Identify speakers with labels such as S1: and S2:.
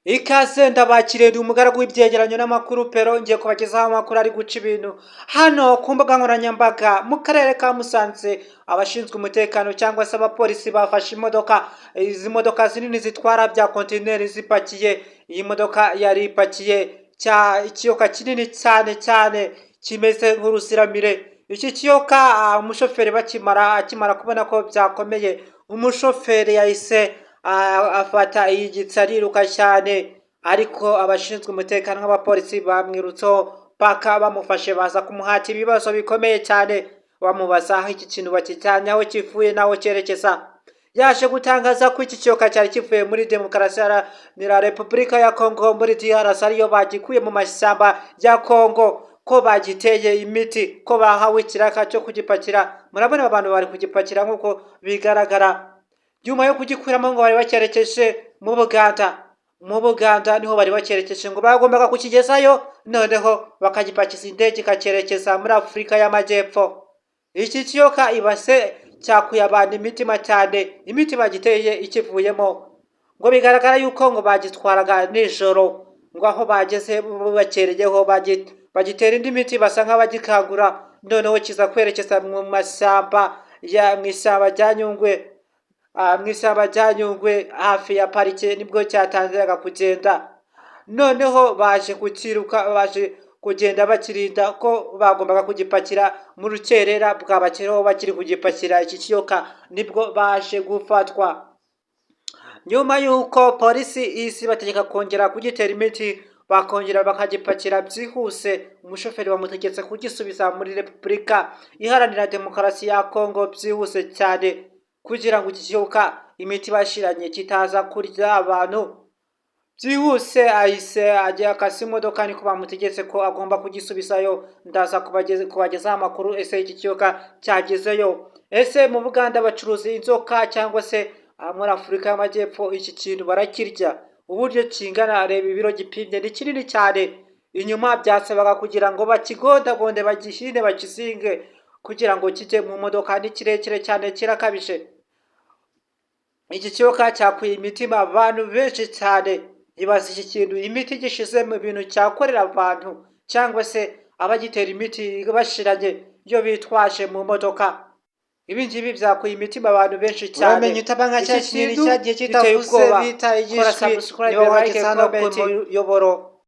S1: Ikaze ndabakiriye umugaragu w'ibyegeranyo n'amakuru pero ngiye kubagezaho amakuru ari guca ibintu hano ku mbuga nkoranyambaga mu karere ka Musanze. Abashinzwe umutekano cyangwa se abapolisi bafashe imodoka, izi modoka zinini zitwara bya kontineri zipakiye. Iyi modoka yari ipakiye ikiyoka kinini cyane kimeze nk'urusiramire. Iki kiyoka umushoferi akimara kubona ko byakomeye, umushoferi yahise afata igitsi ariruka cyane, ariko abashinzwe umutekano nk'abapolisi bamwirutseho paka bamufashe baza kumuhata ibibazo bikomeye cyane, bamubaza aho iki kintu bakijyanye, aho kivuye n'aho cyerekeza. Yaje gutangaza ko iki kiyoka cyari kivuye muri demokarasi ya Repubulika ya Kongo, muri DRC, ariyo bagikuye mu mashyamba ya Kongo, ko bagiteye imiti, ko bahawe ikiraka cyo kugipakira. Murabona abantu bari kugipakira nk'uko bigaragara, nyuma yo kugikuramo ngo bari bacyerekeje mu Buganda niho bari bacyerekeje, ngo bagombaga kukigezayo noneho bakagipakiza indege ikacyerekeza muri Afurika y'Amajyepfo. Iki kiyoka ibase cyakuye abantu imitima cyane, imiti bagiteye ikivuyemo, ngo bigaragara yuko ngo bagitwaraga nijoro, ngo aho bageze bakereyeho bagitera indi miti basa nk'abagikangura, noneho kiza kwerekeza mu ishyamba rya Nyungwe hafi ya parike, nibwo cyatangiraga kugenda. Noneho baje kugenda bakirinda ko bagombaga kugipakira mu rukerera, bwabakeraho bakiri kugipakira iki kiyoka nibwo baje gufatwa. Nyuma y'uko polisi isi bategeka kongera kugitera imiti, bakongera bakagipakira byihuse, umushoferi bamutegetse kugisubiza muri Repubulika Iharanira Demokarasi ya Kongo byihuse cyane, kugira ngo iki kiyoka imiti bashiranye kitaza kurya abantu. Byihuse ahise ajya akasa imodoka, niko bamutegetse ko agomba kugisubizayo. Ndaza kubagezaho amakuru, ese iki kiyoka cyagezeyo. Ese mu Buganda bacuruza inzoka cyangwa se muri Afurika y'Amajyepfo iki kintu barakirya? Uburyo kingana, reba ibiro gipimye, ni kinini cyane. Inyuma byasabaga kugira ngo bakigondagonde, bagihine, bakizinge kugira ngo kijye mu modoka. Ni kirekire cyane, kirakabije. Iki kiyoka cyakuye imitima abantu benshi cyane. Ibaza iki kintu imiti gishize mu bintu cyakorera abantu, cyangwa se abagitera imiti bashiranye iyo bitwaje mu modoka. Ibi ngibi byakuye imitima abantu benshi cyane. Uramenye utabanga cya kintu cyagiye kitavuze bita igishwi, niba wageze hano ku muyoboro